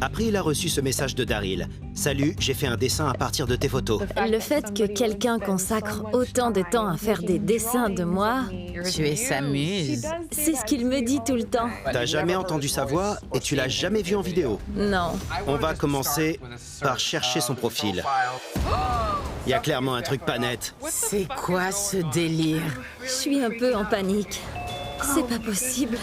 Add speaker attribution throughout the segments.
Speaker 1: April a reçu ce message de Daryl. « Salut, j'ai fait un dessin à partir de tes photos. »
Speaker 2: Le fait que quelqu'un consacre autant de temps à faire des dessins de moi,
Speaker 3: Tu es sa muse.
Speaker 2: c'est ce qu'il me dit tout le temps.
Speaker 1: T'as jamais entendu sa voix et tu l'as jamais vue en vidéo.
Speaker 2: Non.
Speaker 1: On va commencer par chercher son profil. Il y a clairement un truc pas net.
Speaker 3: C'est quoi ce délire?
Speaker 2: Je suis un peu en panique. C'est pas possible.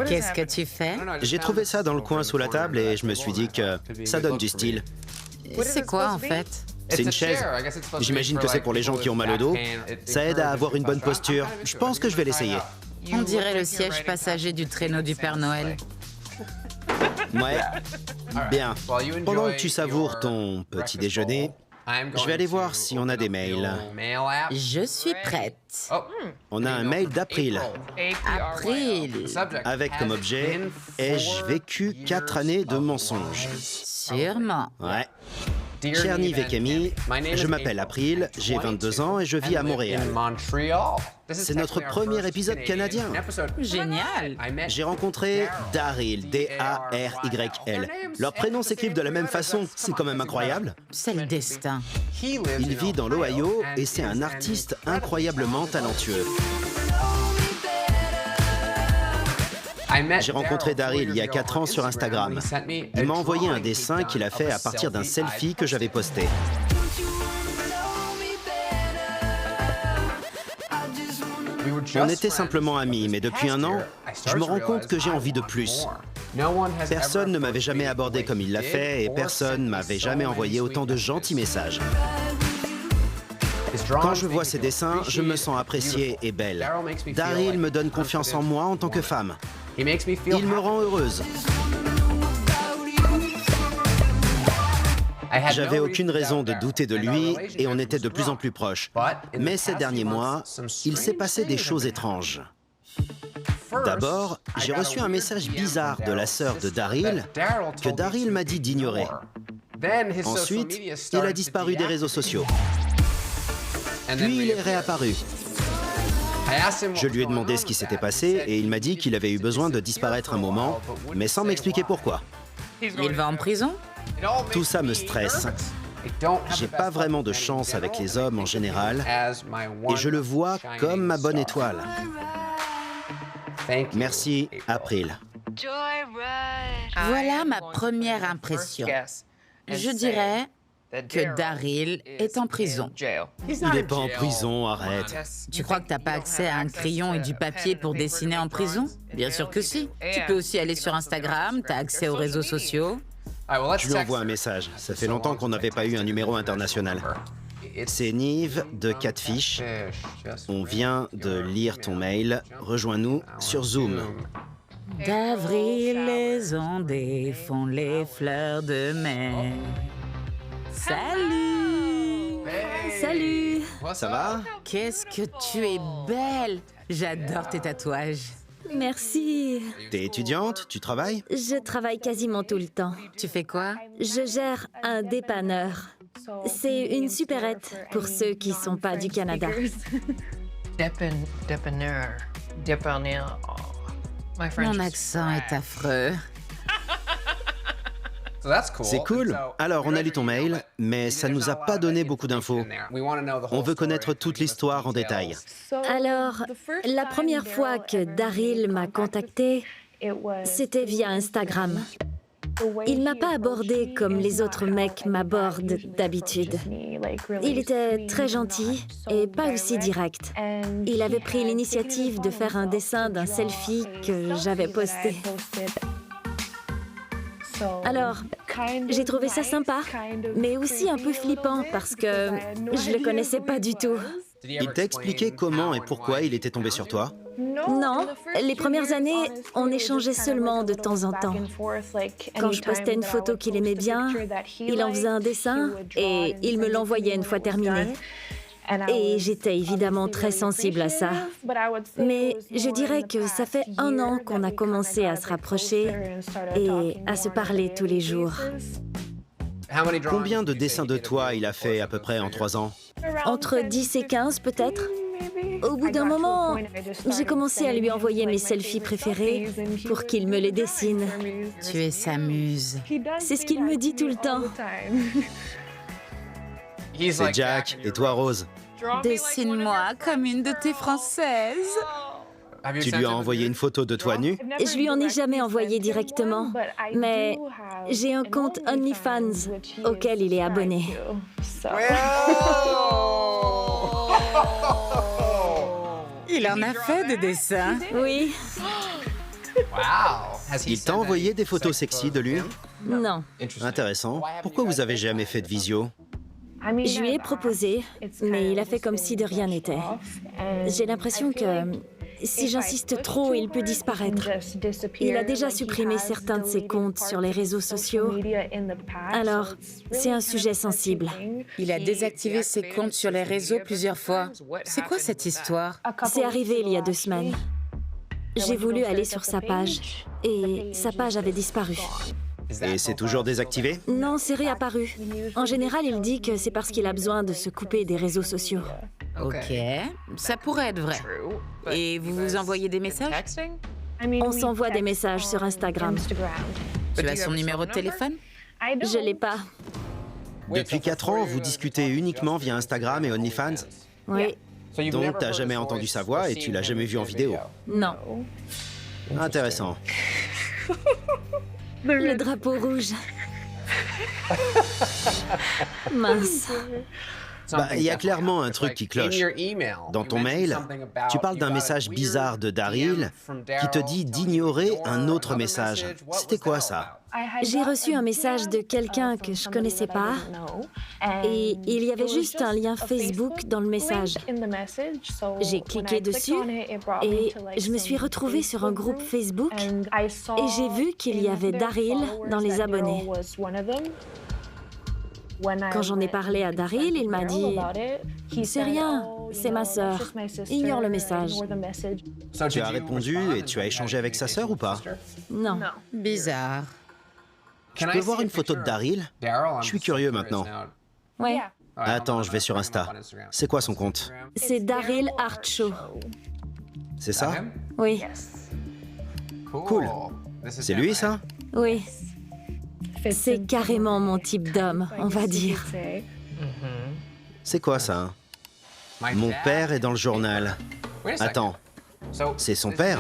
Speaker 3: Qu'est-ce que tu fais?
Speaker 1: J'ai trouvé ça dans le coin sous la table et je me suis dit que ça donne du style.
Speaker 3: C'est quoi en fait?
Speaker 1: C'est une chaise. J'imagine que c'est pour les gens qui ont mal au dos. Ça aide à avoir une bonne posture. Je pense que je vais l'essayer.
Speaker 3: On dirait le siège passager du traîneau du Père Noël.
Speaker 1: Ouais. Bien. Pendant que tu savoures ton petit déjeuner, je vais aller voir si on a des mails.
Speaker 3: Je suis prête.
Speaker 1: On a un mail d'April
Speaker 3: April.
Speaker 1: avec comme objet « Ai-je vécu 4 années de mensonges ?»
Speaker 3: Sûrement.
Speaker 1: Ouais. Cher Nive et Camille, je m'appelle April, j'ai 22 ans et je vis à Montréal. C'est notre premier épisode canadien.
Speaker 3: Génial.
Speaker 1: J'ai rencontré Daryl, D-A-R-Y-L. Leurs prénoms s'écrivent de la même façon, c'est quand même incroyable.
Speaker 3: C'est le destin.
Speaker 1: Il vit dans l'Ohio et c'est un artiste incroyablement talentueux. J'ai rencontré Daryl il y a 4 ans sur Instagram. Il m'a envoyé un dessin qu'il a fait à partir d'un selfie que j'avais posté. On était simplement amis, mais depuis un an, je me rends compte que j'ai envie de plus. Personne ne m'avait jamais abordé comme il l'a fait et personne ne m'avait jamais envoyé autant de gentils messages. Quand je vois ses dessins, je me sens appréciée et belle. Daryl me donne confiance en moi en tant que femme. Il me rend heureuse. J'avais aucune raison de douter de lui et on était de plus en plus proches. Mais ces derniers mois, il s'est passé des choses étranges. D'abord, j'ai reçu un message bizarre de la sœur de Daryl que Daryl m'a dit d'ignorer. Ensuite, il a disparu des réseaux sociaux. Puis il est réapparu. Je lui ai demandé ce qui s'était passé et il m'a dit qu'il avait eu besoin de disparaître un moment, mais sans m'expliquer pourquoi.
Speaker 3: Il va en prison?
Speaker 1: Tout ça me stresse. J'ai pas vraiment de chance avec les hommes en général et je le vois comme ma bonne étoile. Merci, April.
Speaker 3: Voilà ma première impression. Je dirais que Daryl est en prison.
Speaker 1: Il n'est pas en prison, arrête.
Speaker 3: Tu crois que t'as pas accès à un crayon et du papier pour dessiner en prison? Bien sûr que si. Tu peux aussi aller sur Instagram, t'as accès aux réseaux sociaux.
Speaker 1: Je lui envoie un message. Ça fait longtemps qu'on n'avait pas eu un numéro international. C'est Nive de Catfish. On vient de lire ton mail. Rejoins-nous sur Zoom.
Speaker 3: D'avril, les ondées font les fleurs de mai. Salut!
Speaker 2: Salut!
Speaker 1: Ça va?
Speaker 3: Qu'est-ce que tu es belle! J'adore tes tatouages.
Speaker 2: Merci.
Speaker 1: T'es étudiante? Tu travailles?
Speaker 2: Je travaille quasiment tout le temps.
Speaker 3: Tu fais quoi?
Speaker 2: Je gère un dépanneur. C'est une supérette pour ceux qui sont pas du Canada.
Speaker 4: Dépanneur.
Speaker 3: Mon accent est affreux.
Speaker 1: C'est cool. Alors, on a lu ton mail, mais ça nous a pas donné beaucoup d'infos. On veut connaître toute l'histoire en détail.
Speaker 2: Alors, la première fois que Daryl m'a contactée, c'était via Instagram. Il m'a pas abordé comme les autres mecs m'abordent d'habitude. Il était très gentil et pas aussi direct. Il avait pris l'initiative de faire un dessin d'un selfie que j'avais posté. Alors, j'ai trouvé ça sympa, mais aussi un peu flippant parce que je le connaissais pas du tout.
Speaker 1: Il t'a expliqué comment et pourquoi il était tombé sur toi?
Speaker 2: Non, les premières années, on échangeait seulement de temps en temps. Quand je postais une photo qu'il aimait bien, il en faisait un dessin et il me l'envoyait une fois terminé. Et j'étais évidemment très sensible à ça. Mais je dirais que ça fait 1 an qu'on a commencé à se rapprocher et à se parler tous les jours.
Speaker 1: Combien de dessins de toi il a fait à peu près en 3 ans?
Speaker 2: Entre 10 et 15 peut-être. Au bout d'un moment, j'ai commencé à lui envoyer mes selfies préférés pour qu'il me les dessine.
Speaker 3: Tu es sa muse.
Speaker 2: C'est ce qu'il me dit tout le temps.
Speaker 1: C'est Jack. Et toi, Rose?
Speaker 3: Dessine-moi comme une de tes françaises.
Speaker 1: Tu lui as envoyé une photo de toi nu?
Speaker 2: Je lui en ai jamais envoyé directement, mais j'ai un compte OnlyFans auquel il est abonné.
Speaker 3: Il en a fait des dessins.
Speaker 2: Oui,
Speaker 1: Il t'a envoyé des photos sexy de lui?
Speaker 2: non.
Speaker 1: Intéressant. Pourquoi vous avez jamais fait de visio?
Speaker 2: Je lui ai proposé, mais il a fait comme si de rien n'était. J'ai l'impression que si j'insiste trop, il peut disparaître. Il a déjà supprimé certains de ses comptes sur les réseaux sociaux. Alors, c'est un sujet sensible.
Speaker 3: Il a désactivé ses comptes sur les réseaux plusieurs fois. C'est quoi cette histoire?
Speaker 2: C'est arrivé il y a 2 semaines. J'ai voulu aller sur sa page et sa page avait disparu.
Speaker 1: Et c'est toujours désactivé?
Speaker 2: Non, c'est réapparu. En général, il dit que c'est parce qu'il a besoin de se couper des réseaux sociaux.
Speaker 3: Ok, ça pourrait être vrai. Et vous vous envoyez des messages?
Speaker 2: On s'envoie des messages sur Instagram.
Speaker 3: Tu as son numéro de téléphone?
Speaker 2: Je l'ai pas.
Speaker 1: Depuis 4 ans, vous discutez uniquement via Instagram et OnlyFans?
Speaker 2: Oui,
Speaker 1: Donc, t'as jamais entendu sa voix et tu l'as jamais vue en vidéo?
Speaker 2: non.
Speaker 1: Intéressant.
Speaker 2: Le drapeau rouge. Mince.
Speaker 1: Il y a clairement un truc qui cloche. Dans ton mail, tu parles d'un message bizarre de Daryl qui te dit d'ignorer un autre message. C'était quoi ça?
Speaker 2: J'ai reçu un message de quelqu'un que je connaissais pas et il y avait juste un lien Facebook dans le message. J'ai cliqué dessus et je me suis retrouvée sur un groupe Facebook et j'ai vu qu'il y avait Daryl dans les abonnés. Quand j'en ai parlé à Daryl, il m'a dit « C'est rien, c'est ma sœur. Ignore le message.
Speaker 1: Tu as répondu et tu as échangé avec sa sœur ou pas? »
Speaker 2: Non.
Speaker 3: Bizarre.
Speaker 1: Je peux voir une photo de Daryl? Je suis curieux maintenant.
Speaker 2: Ouais,
Speaker 1: Attends, je vais sur Insta. C'est quoi son compte?
Speaker 2: c'est Daryl Art Show.
Speaker 1: C'est ça?
Speaker 2: Oui,
Speaker 1: Cool. C'est lui, ça?
Speaker 2: oui. C'est carrément mon type d'homme, on va dire.
Speaker 1: C'est quoi ça? Mon père est dans le journal. Attends, c'est son père?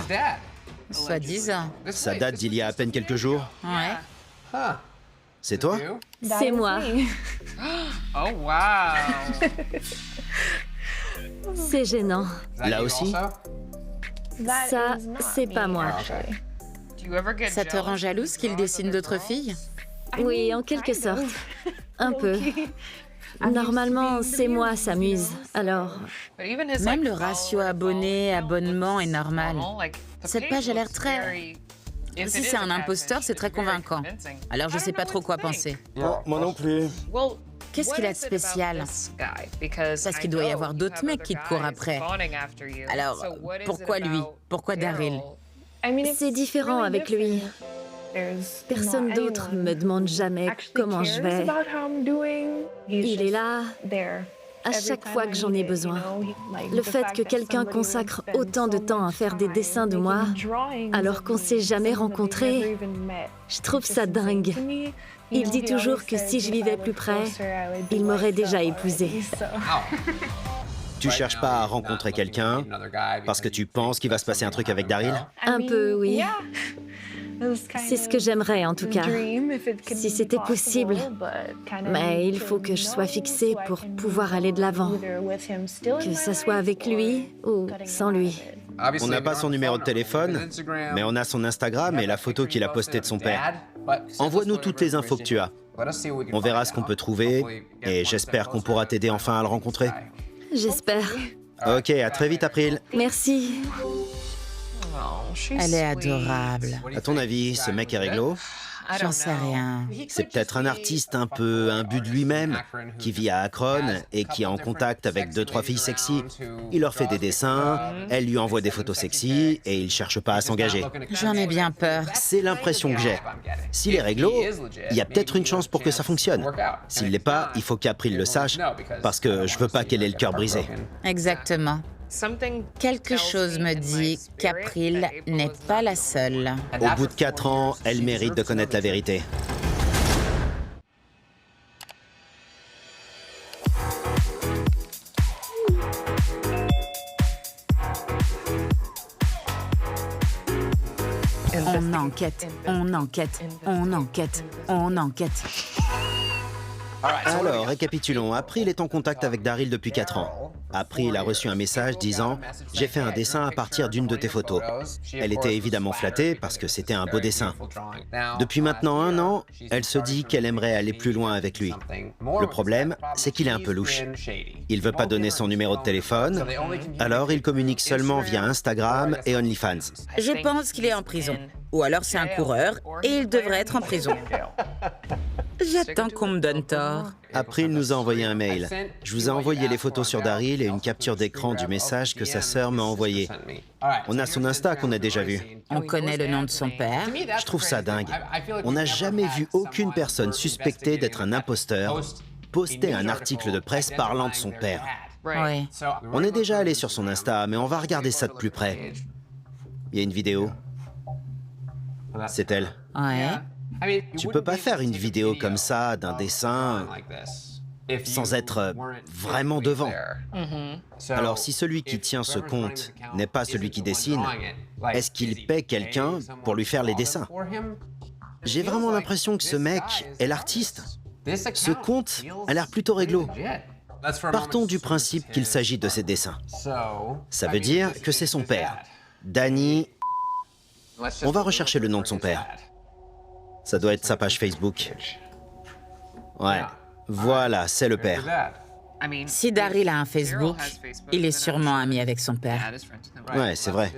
Speaker 3: Soi-disant.
Speaker 1: Ça date d'il y a à peine quelques jours.
Speaker 3: Ouais.
Speaker 1: C'est toi?
Speaker 2: C'est moi.
Speaker 4: Oh, wow.
Speaker 2: C'est gênant.
Speaker 1: Là aussi?
Speaker 2: Ça, c'est pas moi.
Speaker 4: Do you ever get
Speaker 3: Ça te rend jalouse qu'il dessine d'autres filles?
Speaker 2: Oui, en quelque sorte. Un peu. Normalement, c'est moi, ça m'amuse. Alors,
Speaker 4: But even his,
Speaker 3: Même
Speaker 4: like,
Speaker 3: le ratio abonné-abonnement est normal.
Speaker 4: like, the
Speaker 3: Cette
Speaker 4: page
Speaker 3: page a l'air
Speaker 4: looks
Speaker 3: très...
Speaker 4: very- if
Speaker 3: Si
Speaker 4: it
Speaker 3: c'est
Speaker 4: is
Speaker 3: un
Speaker 4: a
Speaker 3: imposteur,
Speaker 4: catfish,
Speaker 3: c'est très
Speaker 4: it's very
Speaker 3: convaincant.
Speaker 4: convincing.
Speaker 3: Alors je
Speaker 4: I
Speaker 3: sais
Speaker 4: don't
Speaker 3: pas
Speaker 4: know
Speaker 3: trop
Speaker 4: what
Speaker 3: quoi
Speaker 4: to think.
Speaker 3: penser.
Speaker 1: Moi non plus.
Speaker 4: Well,
Speaker 3: Qu'est-ce
Speaker 4: what
Speaker 3: qu'il a de
Speaker 4: is it about
Speaker 3: spécial?
Speaker 4: this guy? Because
Speaker 3: Parce
Speaker 4: I
Speaker 3: qu'il doit y
Speaker 4: know
Speaker 3: avoir
Speaker 4: you
Speaker 3: d'autres
Speaker 4: have
Speaker 3: mecs
Speaker 4: other
Speaker 3: qui te courent
Speaker 4: guys
Speaker 3: après.
Speaker 4: fawning after you.
Speaker 3: Alors,
Speaker 4: So what is it
Speaker 3: pourquoi lui?
Speaker 4: about
Speaker 3: Pourquoi Daryl?
Speaker 2: c'est différent avec lui. Personne d'autre me demande jamais comment je vais. Il est là à chaque fois que j'en ai besoin. Le fait que quelqu'un consacre autant de temps à faire des dessins de moi, alors qu'on s'est jamais rencontrés, je trouve ça dingue. Il dit toujours que si je vivais plus près, il m'aurait déjà épousée.
Speaker 1: Tu cherches pas à rencontrer quelqu'un parce que tu penses qu'il va se passer un truc avec Daryl?
Speaker 2: Un peu, oui. C'est ce que j'aimerais en tout cas, si c'était possible. Mais il faut que je sois fixée pour pouvoir aller de l'avant, que ça soit avec lui ou sans lui.
Speaker 1: On n'a pas son numéro de téléphone, mais on a son Instagram et la photo qu'il a postée de son père. Envoie-nous toutes les infos que tu as. On verra ce qu'on peut trouver et j'espère qu'on pourra t'aider enfin à le rencontrer.
Speaker 2: J'espère.
Speaker 1: Ok, à très vite, April.
Speaker 2: Merci.
Speaker 4: Oh, she's
Speaker 3: Elle est
Speaker 4: sweet.
Speaker 3: adorable.
Speaker 1: À ton avis, ce mec est réglo?
Speaker 3: J'en sais rien.
Speaker 1: C'est peut-être un artiste un peu imbu de lui-même, qui vit à Akron et qui est en contact avec 2-3 filles sexy. Il leur fait des dessins, elles lui envoient des photos sexy et il cherche pas à s'engager.
Speaker 3: J'en ai bien peur.
Speaker 1: C'est l'impression que j'ai. S'il est réglo, il y a peut-être une chance pour que ça fonctionne. S'il l'est pas, il faut qu'April le sache, parce que je veux pas qu'elle ait le cœur brisé.
Speaker 3: Exactement. Quelque chose me dit qu'April n'est pas la seule.
Speaker 1: Au bout de 4 ans, elle mérite de connaître la vérité.
Speaker 3: On enquête, on enquête, on enquête, on enquête.
Speaker 1: Alors, récapitulons. April est en contact avec Daryl depuis 4 ans. April a reçu un message disant « J'ai fait un dessin à partir d'une de tes photos ». Elle était évidemment flattée parce que c'était un beau dessin. Depuis maintenant 1 an, elle se dit qu'elle aimerait aller plus loin avec lui. Le problème, c'est qu'il est un peu louche. Il veut pas donner son numéro de téléphone, alors il communique seulement via Instagram et OnlyFans.
Speaker 3: Je pense qu'il est en prison. Ou alors c'est un coureur et il devrait être en prison. J'attends qu'on me donne tort.
Speaker 1: April nous a envoyé un mail. Je vous ai envoyé les photos sur Daryl et une capture d'écran du message que sa sœur m'a envoyé. On a son Insta qu'on a déjà vu.
Speaker 3: On connaît le nom de son père.
Speaker 1: Je trouve ça dingue. On n'a jamais vu aucune personne suspectée d'être un imposteur poster un article de presse parlant de son père.
Speaker 3: Oui.
Speaker 1: On est déjà allé sur son Insta, mais on va regarder ça de plus près. Il y a une vidéo. C'est elle.
Speaker 3: Ouais.
Speaker 1: Tu peux pas faire une vidéo comme ça d'un dessin sans être vraiment devant. Alors si celui qui tient ce compte n'est pas celui qui dessine, est-ce qu'il paie quelqu'un pour lui faire les dessins? J'ai vraiment l'impression que ce mec est l'artiste. Ce compte a l'air plutôt réglo. Partons du principe qu'il s'agit de ses dessins. Ça veut dire que c'est son père. Danny... On va rechercher le nom de son père. Ça doit être sa page Facebook. Ouais, voilà, c'est le père.
Speaker 3: Si Daryl a un Facebook, il est sûrement ami avec son père.
Speaker 1: Ouais, c'est vrai.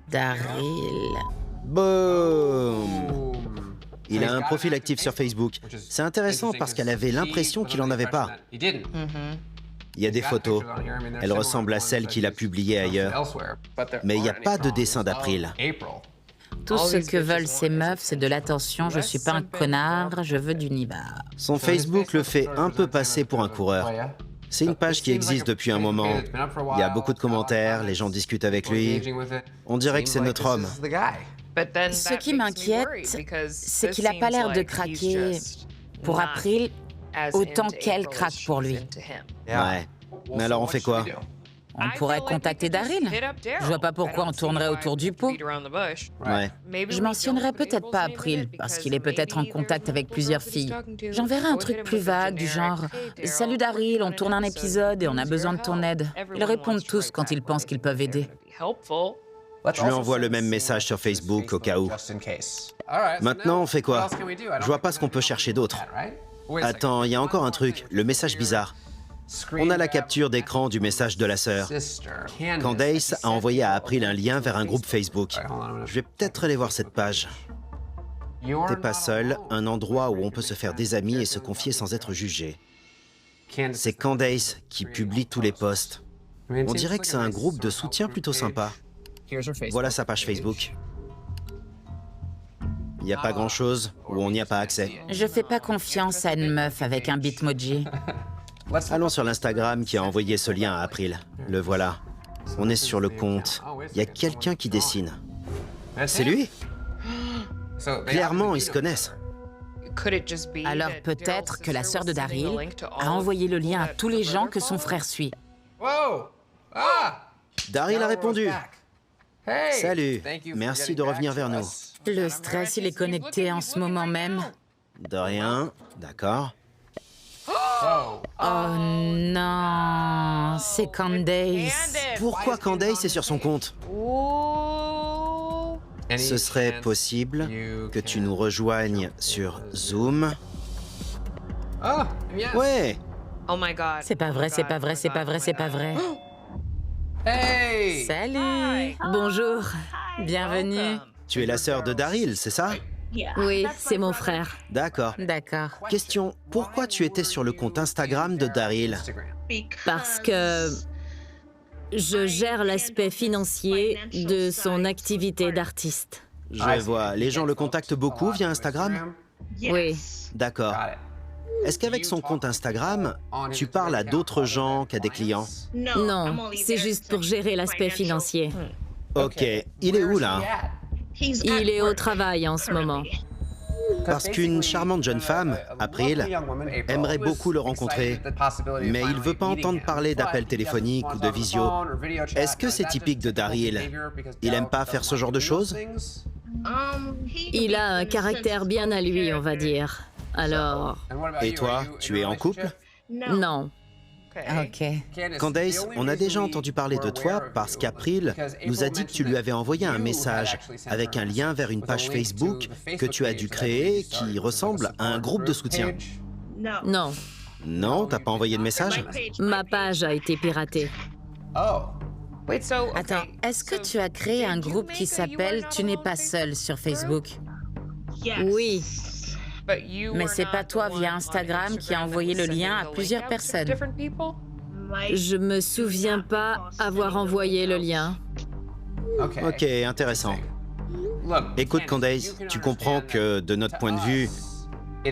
Speaker 3: Daryl...
Speaker 1: Boum! Il a un profil actif sur Facebook. C'est intéressant parce qu'elle avait l'impression qu'il en avait pas. Il y a des photos. Elle ressemble à celle qu'il a publiée ailleurs. Mais il n'y a pas de dessin d'April.
Speaker 3: Tout ce que veulent ces meufs, c'est de l'attention. Je suis pas un connard, je veux du nibar.
Speaker 1: Son Facebook le fait un peu passer pour un coureur. C'est une page qui existe depuis un moment. Il y a beaucoup de commentaires, les gens discutent avec lui. On dirait que c'est notre homme.
Speaker 3: Ce qui m'inquiète, c'est qu'il n'a pas l'air de craquer pour April autant qu'elle craque pour lui.
Speaker 1: Ouais. Mais alors on fait quoi?
Speaker 3: On pourrait contacter Daryl. Je vois pas pourquoi on tournerait autour du pot.
Speaker 1: Ouais.
Speaker 3: Je mentionnerais peut-être pas April, parce qu'il est peut-être en contact avec plusieurs filles. J'enverrai un truc plus vague, du genre « Salut Daryl, on tourne un épisode et on a besoin de ton aide. » Ils répondent tous quand ils pensent qu'ils peuvent aider.
Speaker 1: Je lui envoie le même message sur Facebook au cas où. Maintenant, on fait quoi? Je vois pas ce qu'on peut chercher d'autre. Attends, il y a encore un truc, le message bizarre. On a la capture d'écran du message de la sœur. Candace a envoyé à April un lien vers un groupe Facebook. Je vais peut-être aller voir cette page. T'es pas seul, un endroit où on peut se faire des amis et se confier sans être jugé. C'est Candace qui publie tous les posts. On dirait que c'est un groupe de soutien plutôt sympa. Voilà sa page Facebook. Il n'y a pas grand-chose ou on n'y a pas accès.
Speaker 3: Je fais pas confiance à une meuf avec un bitmoji.
Speaker 1: Allons sur l'Instagram qui a envoyé ce lien à April. Le voilà. On est sur le compte. Il y a quelqu'un qui dessine. C'est lui? Clairement, ils se connaissent.
Speaker 3: Alors peut-être que la sœur de Daryl a envoyé le lien à tous les gens que son frère suit.
Speaker 1: Daryl a répondu. Salut, merci de revenir vers nous.
Speaker 3: Le stress, il est connecté en ce moment même.
Speaker 1: De rien, d'accord.
Speaker 3: Oh non, c'est Candace.
Speaker 1: Pourquoi Candace est sur son compte? Ce serait possible que tu nous rejoignes sur Zoom? Ouais.
Speaker 3: C'est pas vrai, c'est pas vrai, c'est pas vrai, c'est pas vrai. Salut. Bonjour. Bienvenue.
Speaker 1: Tu es la sœur de Daryl, c'est ça?
Speaker 2: Oui, c'est mon frère.
Speaker 1: D'accord.
Speaker 3: D'accord.
Speaker 1: Question, pourquoi tu étais sur le compte Instagram de Daryl?
Speaker 2: Parce que je gère l'aspect financier de son activité d'artiste.
Speaker 1: Je vois, les gens le contactent beaucoup via Instagram?
Speaker 2: Oui.
Speaker 1: D'accord. Est-ce qu'avec son compte Instagram, tu parles à d'autres gens qu'à des clients?
Speaker 2: Non, c'est juste pour gérer l'aspect financier.
Speaker 1: Ok, il est où là?
Speaker 2: Il est au travail en ce moment.
Speaker 1: Parce qu'une charmante jeune femme, April, aimerait beaucoup le rencontrer, mais il veut pas entendre parler d'appels téléphoniques ou de visio. Est-ce que c'est typique de Daryl? Il aime pas faire ce genre de choses?
Speaker 2: Il a un caractère bien à lui, on va dire. Alors,
Speaker 1: Et toi, tu es en couple?
Speaker 2: non.
Speaker 3: Ok.
Speaker 1: Candace, on a déjà entendu parler de toi parce qu'April nous a dit que tu lui avais envoyé un message avec un lien vers une page Facebook que tu as dû créer qui ressemble à un groupe de soutien.
Speaker 2: Non.
Speaker 1: Non, t'as pas envoyé de message?
Speaker 2: Ma page a été piratée.
Speaker 3: Attends, est-ce que tu as créé un groupe qui s'appelle « Tu n'es pas seul » sur Facebook?
Speaker 2: Oui.
Speaker 3: Mais c'est pas toi via Instagram qui a envoyé le lien à plusieurs personnes.
Speaker 2: Je me souviens pas avoir envoyé le lien.
Speaker 1: Ok, intéressant. Écoute Candace, tu comprends que de notre point de vue,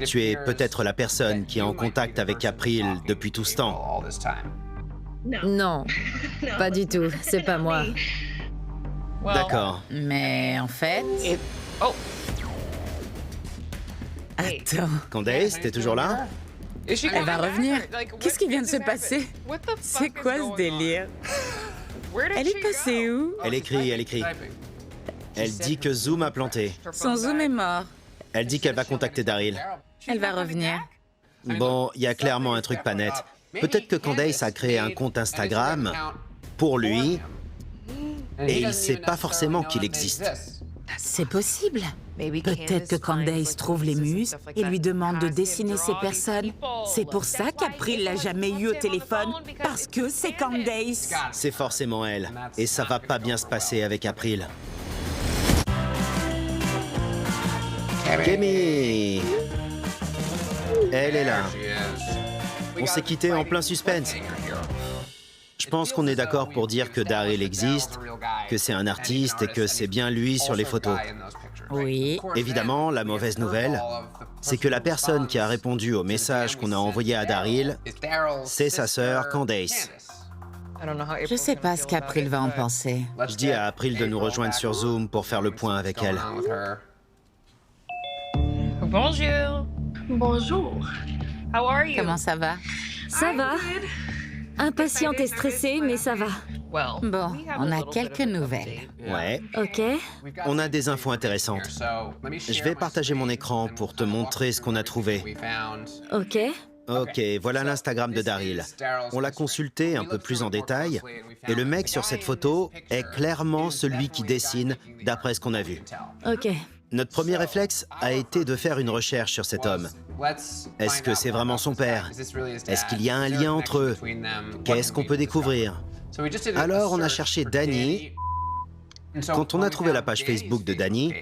Speaker 1: tu es peut-être la personne qui est en contact avec April depuis tout ce temps.
Speaker 2: Non, pas du tout. C'est pas moi.
Speaker 1: D'accord.
Speaker 3: Mais en fait... Attends,
Speaker 1: Candace, t'es toujours là?
Speaker 3: elle va revenir. Qu'est-ce qui vient de se passer? C'est quoi ce délire? Elle est passée où?
Speaker 1: Elle écrit, elle écrit. Elle dit que Zoom a planté.
Speaker 3: Son Zoom est mort.
Speaker 1: Elle dit qu'elle va contacter Daryl.
Speaker 3: Elle va revenir.
Speaker 1: Bon, il y a clairement un truc pas net. Peut-être que Candace a créé un compte Instagram pour lui et il sait pas forcément qu'il existe.
Speaker 3: C'est possible. Peut-être que Candace trouve les muses et lui demande de dessiner ces personnes. C'est pour ça qu'April l'a jamais eu au téléphone, parce que c'est Candace.
Speaker 1: C'est forcément elle. Et ça va pas bien se passer avec April. Kemi! Elle est là. On s'est quitté en plein suspense. Je pense qu'on est d'accord pour dire que Daryl existe, que c'est un artiste et que c'est bien lui sur les photos.
Speaker 3: Oui.
Speaker 1: Évidemment, la mauvaise nouvelle, c'est que la personne qui a répondu au message qu'on a envoyé à Daryl, c'est sa sœur Candace.
Speaker 3: Je sais pas ce qu'April va en penser.
Speaker 1: Je dis à April de nous rejoindre sur Zoom pour faire le point avec elle.
Speaker 4: Bonjour.
Speaker 5: Bonjour.
Speaker 4: How are you?
Speaker 3: Comment ça va?
Speaker 2: Ça va. Impatiente et stressée, mais ça va.
Speaker 4: Well,
Speaker 3: Bon, on a quelques nouvelles.
Speaker 1: Ouais,
Speaker 2: Ok.
Speaker 1: on a des infos intéressantes. Je vais partager mon écran pour te montrer ce qu'on a trouvé.
Speaker 2: Ok.
Speaker 1: Ok, voilà l'Instagram de Daryl. On l'a consulté un peu plus en détail, et le mec sur cette photo est clairement celui qui dessine, d'après ce qu'on a vu.
Speaker 2: Ok.
Speaker 1: Notre premier réflexe a été de faire une recherche sur cet homme. Est-ce que c'est vraiment son père? Est-ce qu'il y a un lien entre eux? Qu'est-ce qu'on peut découvrir? Alors on a cherché Danny. Quand on a trouvé la page Facebook de Danny,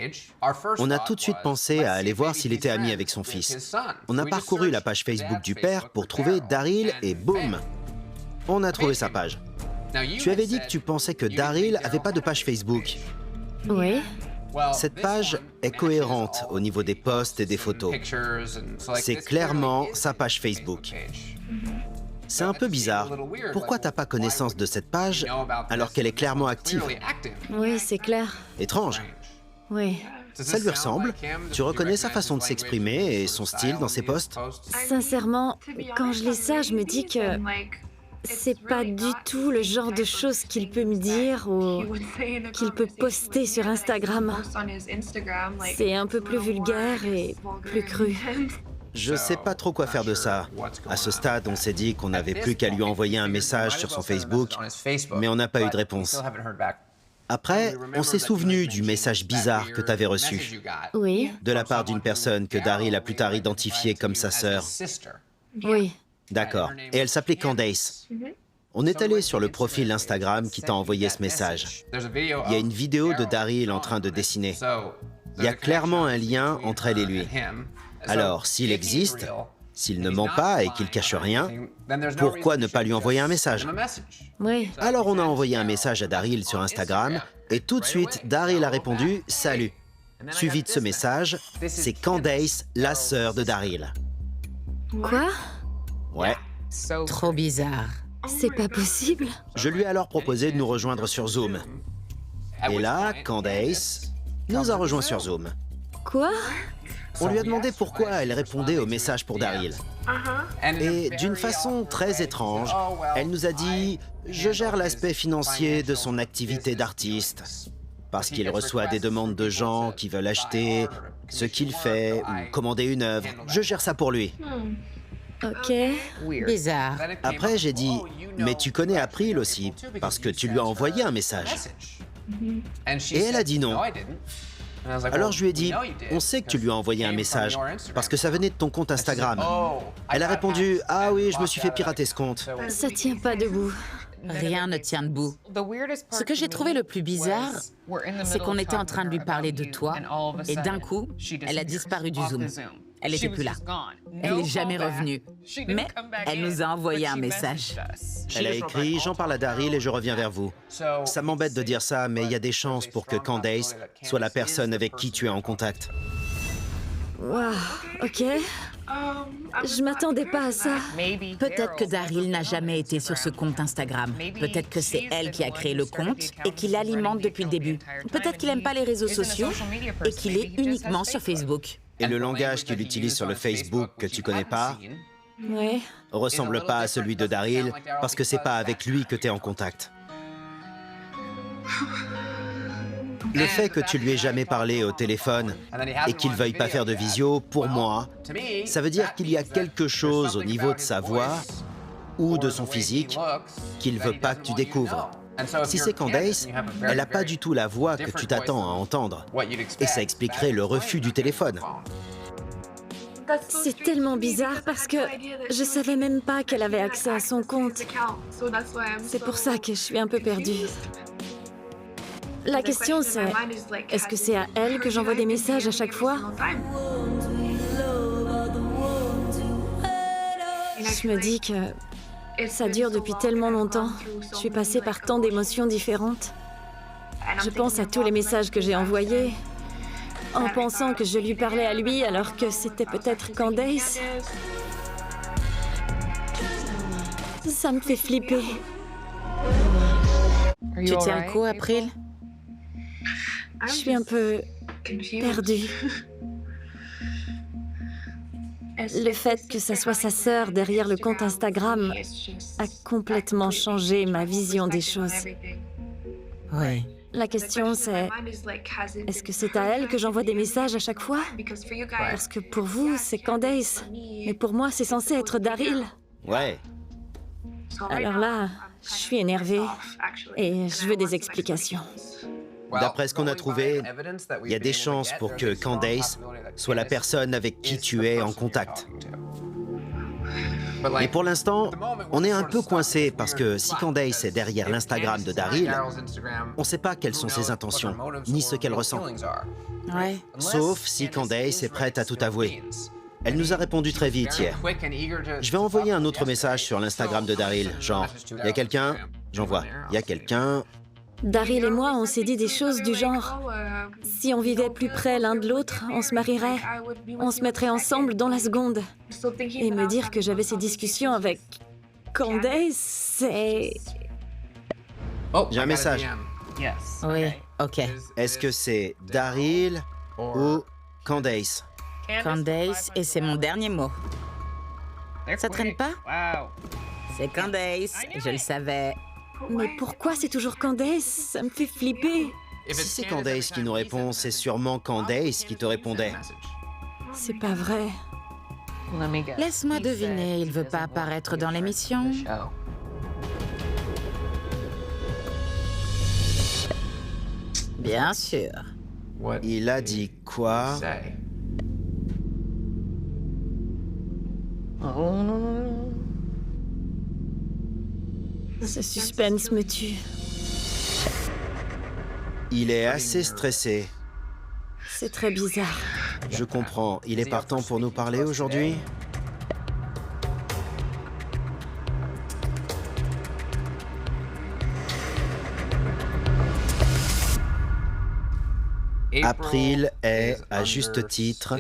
Speaker 1: on a tout de suite pensé à aller voir s'il était ami avec son fils. On a parcouru la page Facebook du père pour trouver Daryl et boum, on a trouvé sa page. Tu avais dit que tu pensais que Daryl avait pas de page Facebook.
Speaker 2: Oui.
Speaker 1: Cette page est cohérente au niveau des posts et des photos. C'est clairement sa page Facebook. C'est un peu bizarre. Pourquoi t'as pas connaissance de cette page alors qu'elle est clairement active?
Speaker 2: Oui, c'est clair.
Speaker 1: Étrange.
Speaker 2: Oui.
Speaker 1: Ça lui ressemble? Tu reconnais sa façon de s'exprimer et son style dans ses posts?
Speaker 2: Sincèrement, quand je lis ça, je me dis que c'est pas du tout le genre de choses qu'il peut me dire ou qu'il peut poster sur Instagram. C'est un peu plus vulgaire et plus cru.
Speaker 1: Je sais pas trop quoi faire de ça. À ce stade, on s'est dit qu'on n'avait plus qu'à lui envoyer un message sur son Facebook, mais on n'a pas eu de réponse. Après, on s'est souvenu du message bizarre que t'avais reçu,
Speaker 2: Oui,
Speaker 1: de la part d'une personne que Daryl a plus tard identifiée comme sa sœur.
Speaker 2: oui.
Speaker 1: D'accord. Et elle s'appelait Candace. On est allé sur le profil Instagram qui t'a envoyé ce message. Il y a une vidéo de Daryl en train de dessiner. Il y a clairement un lien entre elle et lui. Alors, s'il existe, s'il ne ment pas et qu'il cache rien, pourquoi ne pas lui envoyer un message?
Speaker 2: Oui.
Speaker 1: Alors on a envoyé un message à Daryl sur Instagram et tout de suite, Daryl a répondu « Salut ». Suivi de ce message, c'est Candace, la sœur de Daryl.
Speaker 2: Quoi?
Speaker 1: Ouais.
Speaker 3: Trop bizarre.
Speaker 2: C'est pas possible.
Speaker 1: Je lui ai alors proposé de nous rejoindre sur Zoom. Et là, Candace nous a rejoints sur Zoom.
Speaker 2: Quoi?
Speaker 1: On lui a demandé pourquoi elle répondait aux messages pour Daryl. Et d'une façon très étrange, elle nous a dit « Je gère l'aspect financier de son activité d'artiste. Parce qu'il reçoit des demandes de gens qui veulent acheter ce qu'il fait ou commander une œuvre. Je gère ça pour lui. »
Speaker 2: Ok.
Speaker 3: Bizarre.
Speaker 1: Après, j'ai dit « Mais tu connais April aussi, parce que tu lui as envoyé un message. » Et elle a dit non. Alors je lui ai dit « On sait que tu lui as envoyé un message, parce que ça venait de ton compte Instagram. » Elle a répondu « Ah oui, je me suis fait pirater ce compte. »
Speaker 2: Ça tient pas debout.
Speaker 3: Rien ne tient debout. Ce que j'ai trouvé le plus bizarre, c'est qu'on était en train de lui parler de toi, et d'un coup, elle a disparu du Zoom. Elle n'était plus là. Elle n'est jamais revenue. Mais elle nous a envoyé un message.
Speaker 1: Elle a écrit « J'en parle à Daryl et je reviens vers vous. » Ça m'embête de dire ça, mais il y a des chances pour que Candace soit la personne avec qui tu es en contact.
Speaker 2: Waouh, ok. Je m'attendais pas à ça.
Speaker 3: Peut-être que Daryl n'a jamais été sur ce compte Instagram. Peut-être que c'est elle qui a créé le compte et qui l'alimente depuis le début. Peut-être qu'il n'aime pas les réseaux sociaux et qu'il est uniquement sur Facebook.
Speaker 1: Et le langage qu'il utilise sur le Facebook que tu connais pas
Speaker 2: Ouais.
Speaker 1: ressemble pas à celui de Daryl, parce que c'est pas avec lui que tu es en contact. Le fait que tu lui aies jamais parlé au téléphone et qu'il veuille pas faire de visio, pour moi, ça veut dire qu'il y a quelque chose au niveau de sa voix ou de son physique qu'il veut pas que tu découvres. Si c'est Candace, elle n'a pas du tout la voix que tu t'attends à entendre. Et ça expliquerait le refus du téléphone.
Speaker 2: C'est tellement bizarre parce que je savais même pas qu'elle avait accès à son compte. C'est pour ça que je suis un peu perdue. La question c'est, est-ce que c'est à elle que j'envoie des messages à chaque fois? Je me dis que ça dure depuis tellement longtemps. Je suis passée par tant d'émotions différentes. Je pense à tous les messages que j'ai envoyés, en pensant que je lui parlais à lui alors que c'était peut-être Candace. Ça me fait flipper.
Speaker 3: Tu tiens le coup, April?
Speaker 2: Je suis un peu perdue. Le fait que ça soit sa sœur derrière le compte Instagram a complètement changé ma vision des choses.
Speaker 3: Oui.
Speaker 2: La question c'est, est-ce que c'est à elle que j'envoie des messages à chaque fois? Parce que pour vous, c'est Candace. Mais pour moi, c'est censé être Daryl.
Speaker 1: Ouais.
Speaker 2: Alors là, je suis énervée et je veux des explications.
Speaker 1: D'après ce qu'on a trouvé, il y a des chances pour que Candace soit la personne avec qui tu es en contact. Mais pour l'instant, on est un peu coincé parce que si Candace est derrière l'Instagram de Daryl, on ne sait pas quelles sont ses intentions, ni ce qu'elle ressent.
Speaker 3: Ouais.
Speaker 1: Sauf si Candace est prête à tout avouer. Elle nous a répondu très vite hier. Je vais envoyer un autre message sur l'Instagram de Daryl, genre « Il y a quelqu'un ?» J'envoie « Il y a quelqu'un ?»
Speaker 2: Daryl et moi, on s'est dit des choses du genre, si on vivait plus près l'un de l'autre, on se marierait, on se mettrait ensemble dans la seconde. Et me dire que j'avais ces discussions avec Candace, c'est...
Speaker 1: J'ai un message.
Speaker 3: Oui, ok.
Speaker 1: Est-ce que c'est Daryl ou Candace?
Speaker 3: Candace, et c'est mon dernier mot. Ça traîne pas? C'est Candace, je le savais.
Speaker 2: Mais pourquoi c'est toujours Candace? Ça me fait flipper.
Speaker 1: Si c'est Candace qui nous répond, c'est sûrement Candace qui te répondait.
Speaker 2: C'est pas vrai.
Speaker 3: Laisse-moi deviner, il veut pas apparaître dans l'émission? Bien sûr.
Speaker 1: Il a dit quoi?
Speaker 2: Ce suspense me tue.
Speaker 1: Il est assez stressé.
Speaker 2: C'est très bizarre.
Speaker 1: Je comprends. Il est partant pour nous parler aujourd'hui? April est, à juste titre,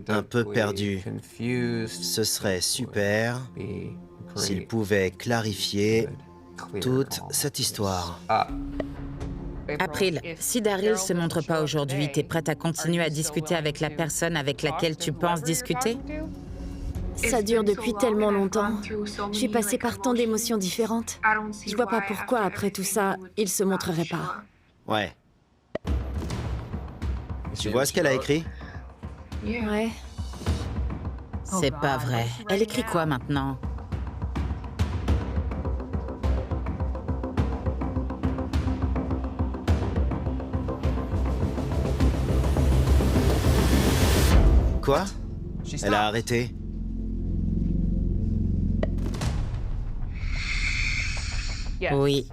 Speaker 1: un peu perdu. Ce serait super s'il pouvait clarifier toute cette histoire.
Speaker 3: April, si Daryl se montre pas aujourd'hui, t'es prête à continuer à discuter avec la personne avec laquelle tu penses discuter?
Speaker 2: Ça dure depuis tellement longtemps. Je suis passée par tant d'émotions différentes. Je vois pas pourquoi, après tout ça, il se montrerait pas.
Speaker 1: Ouais. Tu vois ce qu'elle a écrit?
Speaker 2: Ouais.
Speaker 3: C'est pas vrai. Elle écrit quoi maintenant?
Speaker 1: Quoi? Elle a arrêté.
Speaker 3: Oui.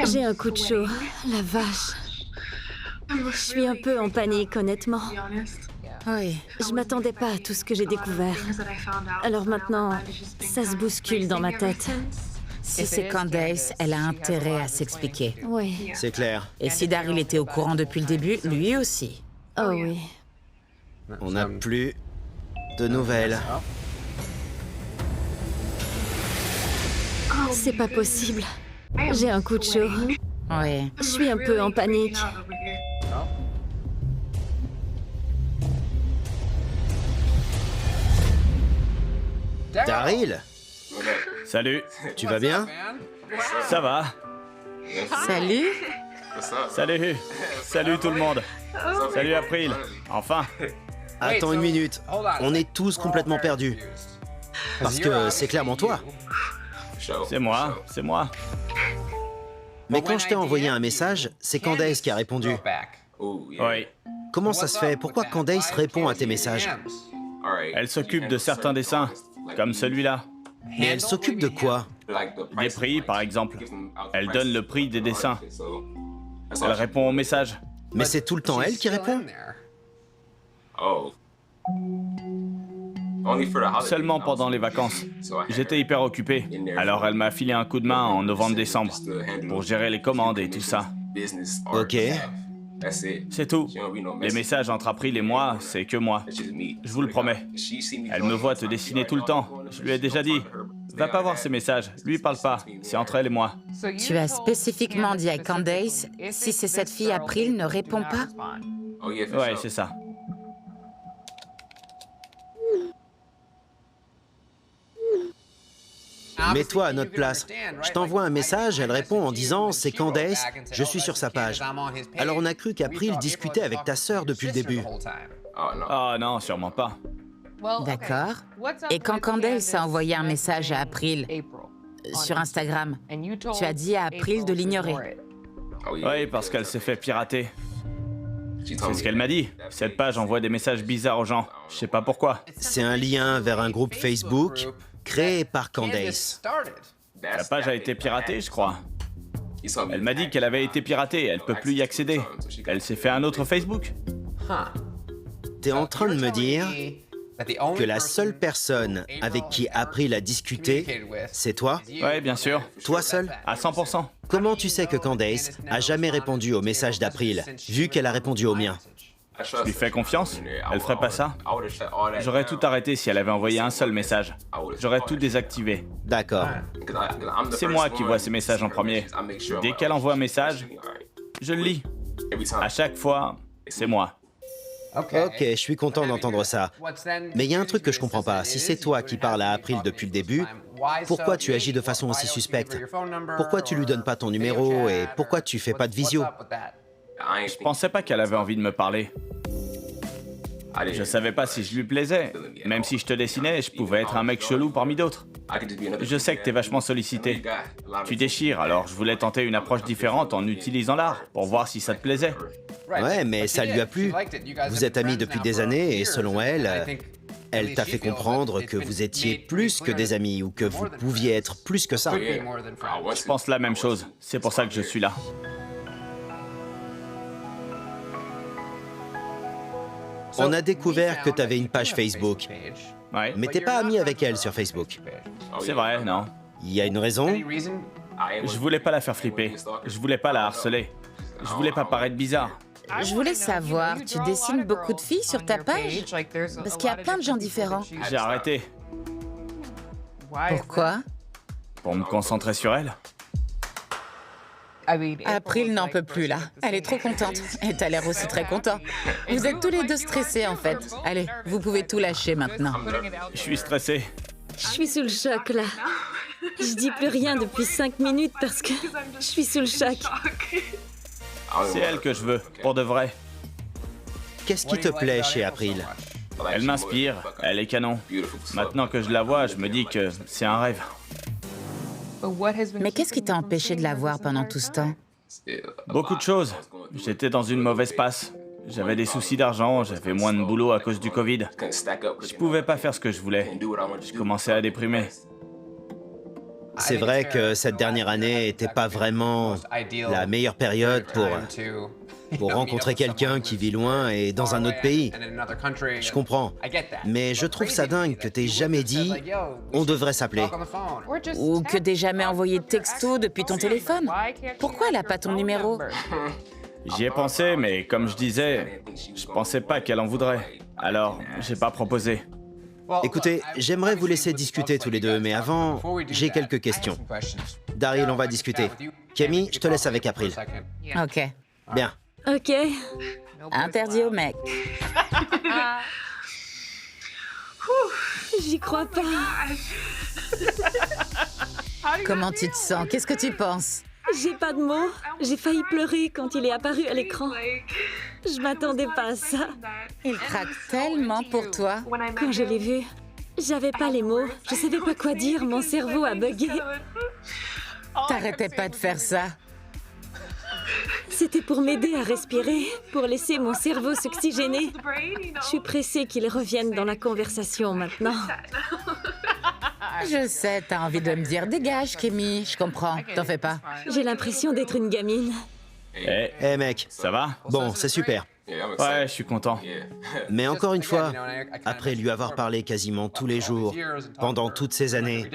Speaker 2: J'ai un coup de chaud. La vache. Je suis un peu en panique, honnêtement.
Speaker 3: Oui.
Speaker 2: Je m'attendais pas à tout ce que j'ai découvert. Alors maintenant, ça se bouscule dans ma tête.
Speaker 3: Si c'est Candace, elle a intérêt à s'expliquer.
Speaker 2: Oui.
Speaker 1: C'est clair.
Speaker 3: Et si Daryl était au courant depuis le début, lui aussi.
Speaker 2: Oh oui.
Speaker 1: On n'a plus de nouvelles.
Speaker 2: C'est pas possible. J'ai un coup de chaud.
Speaker 3: Oui.
Speaker 2: Je suis un peu en panique.
Speaker 1: Daryl,
Speaker 5: Salut,
Speaker 1: tu vas bien?
Speaker 5: ça va?
Speaker 3: Salut.
Speaker 5: Salut, salut tout le monde. Salut April, enfin.
Speaker 1: Attends une minute. On est tous complètement perdus. Parce que c'est clairement toi.
Speaker 5: C'est moi, c'est moi.
Speaker 1: Mais quand je t'ai envoyé un message, c'est Candace qui a répondu.
Speaker 5: Oui,
Speaker 1: Comment ça se fait? Pourquoi Candace répond à tes messages?
Speaker 5: elle s'occupe de certains dessins, comme celui-là.
Speaker 1: Mais elle s'occupe de quoi?
Speaker 5: Des prix, par exemple. Elle donne le prix des dessins. Elle répond aux messages.
Speaker 1: Mais c'est tout le temps elle qui répond?
Speaker 5: Seulement pendant les vacances. J'étais hyper occupé. Alors elle m'a filé un coup de main en novembre-décembre pour gérer les commandes et tout ça.
Speaker 1: Ok.
Speaker 5: C'est tout. Les messages entre April et moi, c'est que moi. Je vous le promets. Elle me voit te dessiner tout le temps. Je lui ai déjà dit. Va pas voir ses messages. Lui parle pas. C'est entre elle et moi.
Speaker 3: Tu as spécifiquement dit à Candace, si c'est cette fille April ne répond pas?
Speaker 5: Ouais, c'est ça.
Speaker 1: Mets-toi à notre place. Je t'envoie un message, elle répond en disant « C'est Candace, je suis sur sa page ». Alors on a cru qu'April discutait avec ta sœur depuis le début.
Speaker 5: Ah non, sûrement pas.
Speaker 3: D'accord. Et quand Candace a envoyé un message à April sur Instagram, tu as dit à April de l'ignorer.
Speaker 5: Oui, parce qu'elle s'est fait pirater. C'est ce qu'elle m'a dit. Cette page envoie des messages bizarres aux gens. Je sais pas pourquoi.
Speaker 1: C'est un lien vers un groupe Facebook créé par Candace.
Speaker 5: La page a été piratée, je crois. Elle m'a dit qu'elle avait été piratée, elle peut plus y accéder. Elle s'est fait un autre Facebook.
Speaker 1: T'es en train de me dire que la seule personne avec qui April a discuté, c'est toi?
Speaker 5: Ouais, bien sûr.
Speaker 1: Toi seul?
Speaker 5: À 100%.
Speaker 1: Comment tu sais que Candace a jamais répondu au message d'April, vu qu'elle a répondu au mien?
Speaker 5: Je lui fais confiance. Elle ferait pas ça. J'aurais tout arrêté si elle avait envoyé un seul message. J'aurais tout désactivé.
Speaker 1: D'accord.
Speaker 5: C'est moi qui vois ces messages en premier. Dès qu'elle envoie un message, je le lis. À chaque fois, c'est moi.
Speaker 1: Ok, je suis content d'entendre ça. Mais il y a un truc que je comprends pas. Si c'est toi qui parles à April depuis le début, pourquoi tu agis de façon aussi suspecte? Pourquoi tu lui donnes pas ton numéro et pourquoi tu fais pas de visio?
Speaker 5: Je pensais pas qu'elle avait envie de me parler. Je savais pas si je lui plaisais. Même si je te dessinais, je pouvais être un mec chelou parmi d'autres. Je sais que t'es vachement sollicité. Tu déchires, alors je voulais tenter une approche différente en utilisant l'art, pour voir si ça te plaisait.
Speaker 1: Ouais, mais ça lui a plu. Vous êtes amis depuis des années et selon elle, Elle t'a fait comprendre que vous étiez plus que des amis ou que vous pouviez être plus que ça.
Speaker 5: Je pense la même chose. C'est pour ça que je suis là.
Speaker 1: On a découvert que tu avais une page Facebook,
Speaker 5: Ouais,
Speaker 1: mais t'es pas ami avec elle sur Facebook.
Speaker 5: c'est vrai, non.
Speaker 1: Il y a une raison?
Speaker 5: Je voulais pas la faire flipper. Je voulais pas la harceler. Je voulais pas paraître bizarre.
Speaker 3: Je voulais savoir, tu dessines beaucoup de filles sur ta page? Parce qu'il y a plein de gens différents.
Speaker 5: J'ai arrêté
Speaker 3: Pourquoi?
Speaker 5: pour me concentrer sur elle.
Speaker 3: April n'en peut plus là. Elle est trop contente. Et t'as l'air aussi très content. Vous êtes tous les deux stressés en fait. Allez, vous pouvez tout lâcher maintenant.
Speaker 5: Je suis stressé.
Speaker 2: Je suis sous le choc, là. Je dis plus rien depuis 5 minutes parce que je suis sous le choc.
Speaker 5: C'est elle que je veux, pour de vrai.
Speaker 1: Qu'est-ce qui te plaît chez April?
Speaker 5: Elle m'inspire, elle est canon. Maintenant que je la vois, je me dis que c'est un rêve.
Speaker 3: Mais qu'est-ce qui t'a empêché de la voir pendant tout ce temps?
Speaker 5: Beaucoup de choses. J'étais dans une mauvaise passe. J'avais des soucis d'argent, j'avais moins de boulot à cause du Covid. Je pouvais pas faire ce que je voulais. Je commençais à déprimer.
Speaker 1: C'est vrai que cette dernière année était pas vraiment la meilleure période pour rencontrer quelqu'un qui vit loin et dans un autre pays. Je comprends. Mais je trouve ça dingue que t'aies jamais dit « on devrait s'appeler ».
Speaker 3: Ou que t'aies jamais envoyé de texto depuis ton téléphone? Pourquoi elle a pas ton numéro?
Speaker 5: J'y ai pensé, mais comme je disais, je pensais pas qu'elle en voudrait. Alors, j'ai pas proposé.
Speaker 1: Écoutez, j'aimerais vous laisser discuter tous les deux, mais avant, j'ai quelques questions. Daryl, on va discuter. Camille, je te laisse avec April.
Speaker 3: Ok.
Speaker 1: Bien.
Speaker 2: Ok.
Speaker 3: Interdit aux mecs.
Speaker 2: J'y crois pas.
Speaker 3: Comment tu te sens? Qu'est-ce que tu penses?
Speaker 2: J'ai pas de mots. J'ai failli pleurer quand il est apparu à l'écran. Je m'attendais pas à ça.
Speaker 3: Il craque tellement pour toi.
Speaker 2: Quand je l'ai vu, j'avais pas les mots. Je savais pas quoi dire. Mon cerveau a bugué.
Speaker 3: T'arrêtais pas de faire ça.
Speaker 2: C'était pour m'aider à respirer, pour laisser mon cerveau s'oxygéner. Je suis pressée qu'il revienne dans la conversation maintenant.
Speaker 3: Je sais, t'as envie de me dire dégage, Kémy. Je comprends, t'en fais pas.
Speaker 2: J'ai l'impression d'être une gamine.
Speaker 1: Eh mec,
Speaker 5: Ça va?
Speaker 1: bon, c'est super.
Speaker 5: Ouais, je suis content.
Speaker 1: Mais encore une fois, après lui avoir parlé quasiment tous les jours, pendant toutes ces années,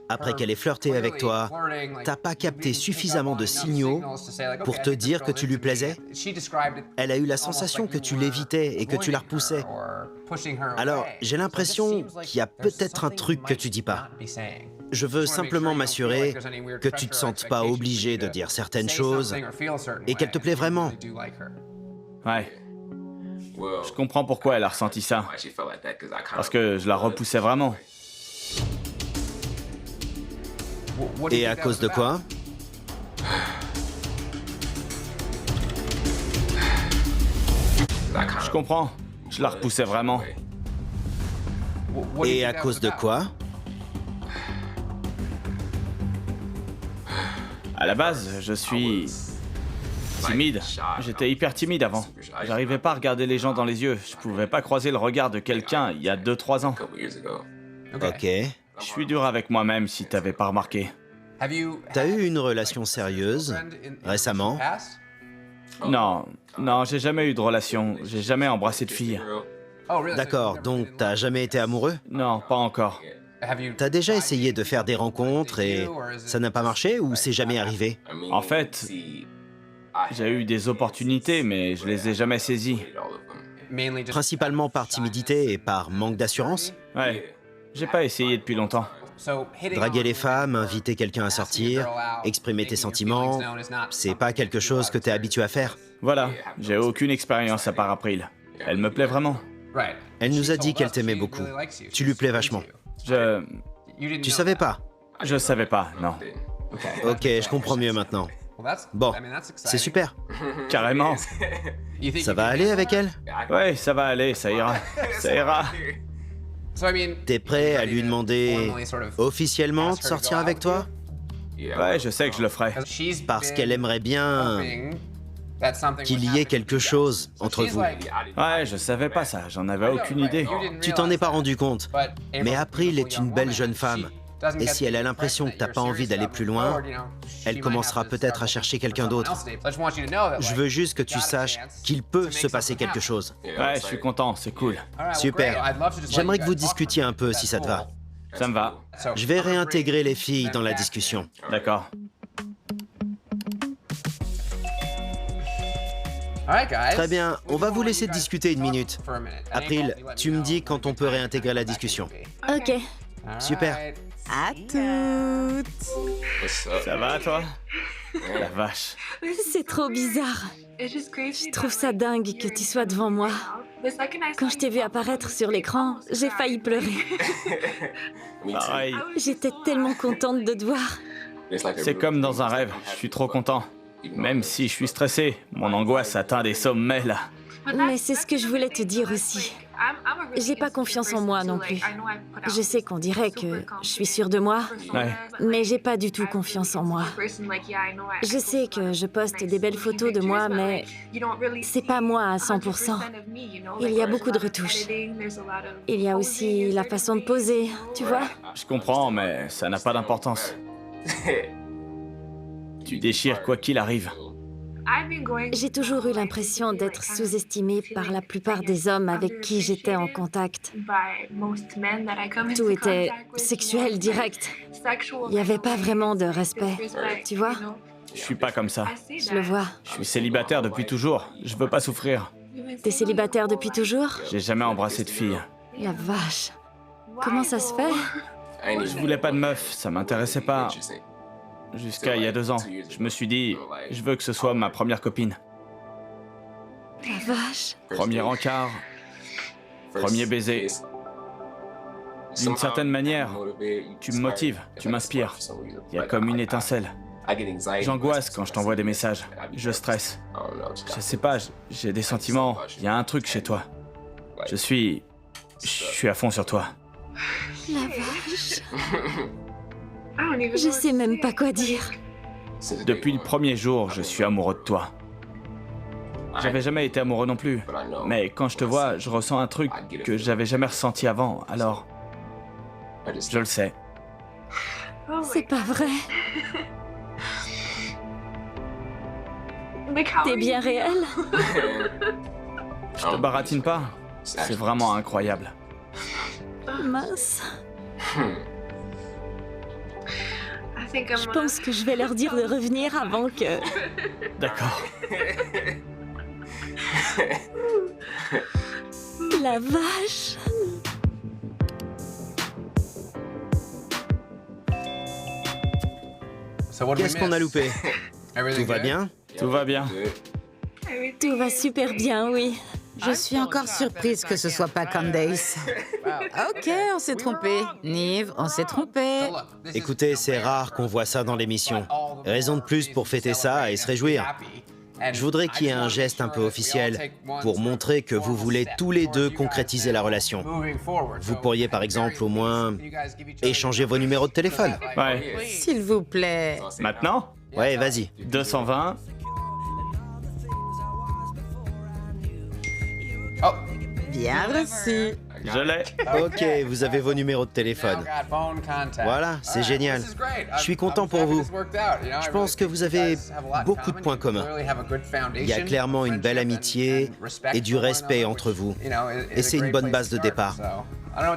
Speaker 1: après qu'elle ait flirté avec toi, t'as pas capté suffisamment de signaux pour te dire que tu lui plaisais? Elle a eu la sensation que tu l'évitais et que tu la repoussais. Alors, j'ai l'impression qu'il y a peut-être un truc que tu dis pas. Je veux simplement m'assurer que tu te sentes pas obligé de dire certaines choses et qu'elle te plaît vraiment.
Speaker 5: Ouais. Je comprends pourquoi elle a ressenti ça. Parce que je la repoussais vraiment.
Speaker 1: Et à cause de quoi?
Speaker 5: Je comprends. Je la repoussais vraiment.
Speaker 1: Et à cause de quoi?
Speaker 5: À la base, je suis timide. J'étais hyper timide avant. J'arrivais pas à regarder les gens dans les yeux. Je pouvais pas croiser le regard de quelqu'un il y a 2-3 ans.
Speaker 1: Ok.
Speaker 5: Je suis dur avec moi-même si t'avais pas remarqué.
Speaker 1: T'as eu une relation sérieuse récemment?
Speaker 5: Non, j'ai jamais eu de relation. J'ai jamais embrassé de fille.
Speaker 1: D'accord, donc t'as jamais été amoureux?
Speaker 5: Non, pas encore.
Speaker 1: T'as déjà essayé de faire des rencontres et ça n'a pas marché ou c'est jamais arrivé?
Speaker 5: En fait, j'ai eu des opportunités, mais je les ai jamais saisies.
Speaker 1: Principalement par timidité et par manque d'assurance?
Speaker 5: Ouais, j'ai pas essayé depuis longtemps.
Speaker 1: Draguer les femmes, inviter quelqu'un à sortir, exprimer tes sentiments, c'est pas quelque chose que t'es habitué à faire.
Speaker 5: Voilà, j'ai aucune expérience à part April. Elle me plaît vraiment.
Speaker 1: Elle nous a dit qu'elle t'aimait beaucoup. Tu lui plais vachement. Tu savais pas?
Speaker 5: Je savais pas, non.
Speaker 1: Ok, je comprends mieux maintenant. Bon, c'est super.
Speaker 5: Carrément.
Speaker 1: Ça va aller avec elle?
Speaker 5: Ouais, ça va aller, ça ira. Ça ira.
Speaker 1: T'es prêt à lui demander officiellement de sortir avec toi?
Speaker 5: Ouais, je sais que je le ferai.
Speaker 1: Parce qu'elle aimerait bien qu'il y ait quelque chose entre vous.
Speaker 5: Ouais, je savais pas ça, j'en avais aucune idée.
Speaker 1: Tu t'en es pas rendu compte. Mais April est une belle jeune femme. Et si elle a l'impression que t'as pas envie d'aller plus loin, elle commencera peut-être à chercher quelqu'un d'autre. Je veux juste que tu saches qu'il peut se passer quelque chose.
Speaker 5: Ouais, je suis content, c'est cool.
Speaker 1: Super. J'aimerais que vous discutiez un peu si ça te va.
Speaker 5: Ça me va.
Speaker 1: Je vais réintégrer les filles dans la discussion.
Speaker 5: D'accord.
Speaker 1: Très bien, on va vous laisser discuter une minute. April, tu me dis quand on peut réintégrer la discussion.
Speaker 2: Ok.
Speaker 1: Super.
Speaker 3: À toutes.
Speaker 5: Ça va, toi? La vache.
Speaker 2: C'est trop bizarre. Je trouve ça dingue que tu sois devant moi. Quand je t'ai vu apparaître sur l'écran, j'ai failli pleurer.
Speaker 5: Pareil.
Speaker 2: J'étais tellement contente de te voir.
Speaker 5: C'est comme dans un rêve, je suis trop content. Même si je suis stressé, mon angoisse atteint des sommets, là.
Speaker 2: Mais c'est ce que je voulais te dire aussi. J'ai pas confiance en moi non plus. Je sais qu'on dirait que je suis sûre de moi,
Speaker 5: Ouais.
Speaker 2: mais j'ai pas du tout confiance en moi. Je sais que je poste des belles photos de moi, mais c'est pas moi à 100%. Il y a beaucoup de retouches. Il y a aussi la façon de poser, tu vois?
Speaker 5: Je comprends, mais ça n'a pas d'importance. Tu déchires quoi qu'il arrive.
Speaker 2: J'ai toujours eu l'impression d'être sous-estimée par la plupart des hommes avec qui j'étais en contact. Tout était sexuel direct. Il n'y avait pas vraiment de respect, tu vois?
Speaker 5: Je suis pas comme ça.
Speaker 2: Je le vois.
Speaker 5: Je suis célibataire depuis toujours. Je veux pas souffrir.
Speaker 2: T'es célibataire depuis toujours?
Speaker 5: J'ai jamais embrassé de fille.
Speaker 2: La vache. Comment ça se fait?
Speaker 5: Je voulais pas de meuf, ça m'intéressait pas. Jusqu'à il y a 2 ans. Je me suis dit, je veux que ce soit ma première copine.
Speaker 2: La vache.
Speaker 5: Premier encart, premier baiser. D'une certaine manière, tu me motives, tu m'inspires. Il y a comme une étincelle. J'angoisse quand je t'envoie des messages. Je stresse. Je sais pas, j'ai des sentiments. Il y a un truc chez toi. Je suis à fond sur toi.
Speaker 2: La vache. Je sais même pas quoi dire.
Speaker 5: Depuis le premier jour, je suis amoureux de toi. J'avais jamais été amoureux non plus. Mais quand je te vois, je ressens un truc que j'avais jamais ressenti avant, alors... Je le sais.
Speaker 2: C'est pas vrai. T'es bien réel?
Speaker 5: Je te baratine pas. C'est vraiment incroyable.
Speaker 2: Mince. Je pense que je vais leur dire de revenir avant que...
Speaker 5: D'accord.
Speaker 2: La vache.
Speaker 1: Qu'est-ce qu'on a loupé? Tout va bien?
Speaker 5: Tout va bien.
Speaker 2: Tout va super bien, oui.
Speaker 3: Je suis encore surprise que ce soit pas Candace. Ok, on s'est trompé. Nive, on s'est trompé.
Speaker 1: Écoutez, c'est rare qu'on voit ça dans l'émission. Raison de plus pour fêter ça et se réjouir. Je voudrais qu'il y ait un geste un peu officiel pour montrer que vous voulez tous les deux concrétiser la relation. Vous pourriez par exemple au moins échanger vos numéros de téléphone.
Speaker 5: Ouais.
Speaker 3: S'il vous plaît.
Speaker 5: Maintenant?
Speaker 1: Ouais, vas-y.
Speaker 5: 220.
Speaker 3: Bien reçu.
Speaker 5: Je l'ai.
Speaker 1: Ok, vous avez vos numéros de téléphone. Voilà, c'est génial. Je suis content pour vous. Je pense que vous avez beaucoup de points communs. Il y a clairement une belle amitié et du respect entre vous. Et c'est une bonne base de départ.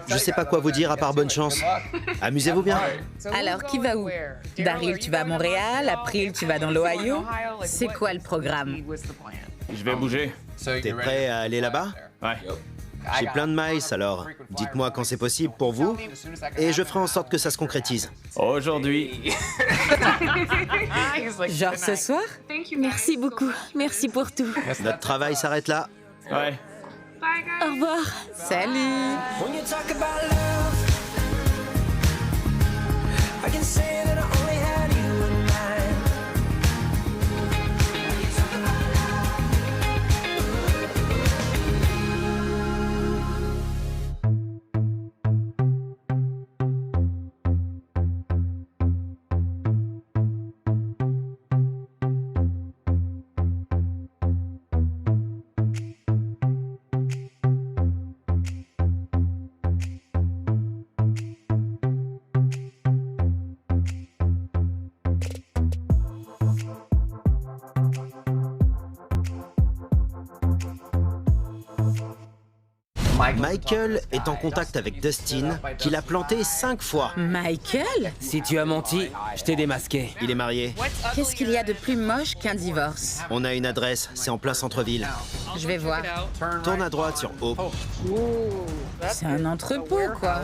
Speaker 1: Je sais pas quoi vous dire à part bonne chance. Amusez-vous bien.
Speaker 3: Alors, qui va où? Daryl, tu vas à Montréal. April, tu vas dans l'Ohio. C'est quoi le programme?
Speaker 5: Je vais bouger.
Speaker 1: T'es prêt à aller là-bas?
Speaker 5: Ouais.
Speaker 1: J'ai plein de miles, alors dites-moi quand c'est possible pour vous et je ferai en sorte que ça se concrétise.
Speaker 5: Aujourd'hui.
Speaker 3: Genre ce soir?
Speaker 2: Merci beaucoup. Merci pour tout.
Speaker 1: Notre travail s'arrête là.
Speaker 5: Ouais.
Speaker 2: Au revoir.
Speaker 3: Salut.
Speaker 6: When you talk about love, I can say that I only had you in mind. When you talk about love.
Speaker 1: Michael est en contact avec Dustin, qui l'a planté 5 fois.
Speaker 3: Michael?
Speaker 7: Si tu as menti, je t'ai démasqué.
Speaker 1: Il est marié.
Speaker 3: Qu'est-ce qu'il y a de plus moche qu'un divorce?
Speaker 1: On a une adresse, c'est en plein centre-ville.
Speaker 3: Je vais voir.
Speaker 1: Tourne à droite sur Hope.
Speaker 3: C'est un entrepôt, quoi.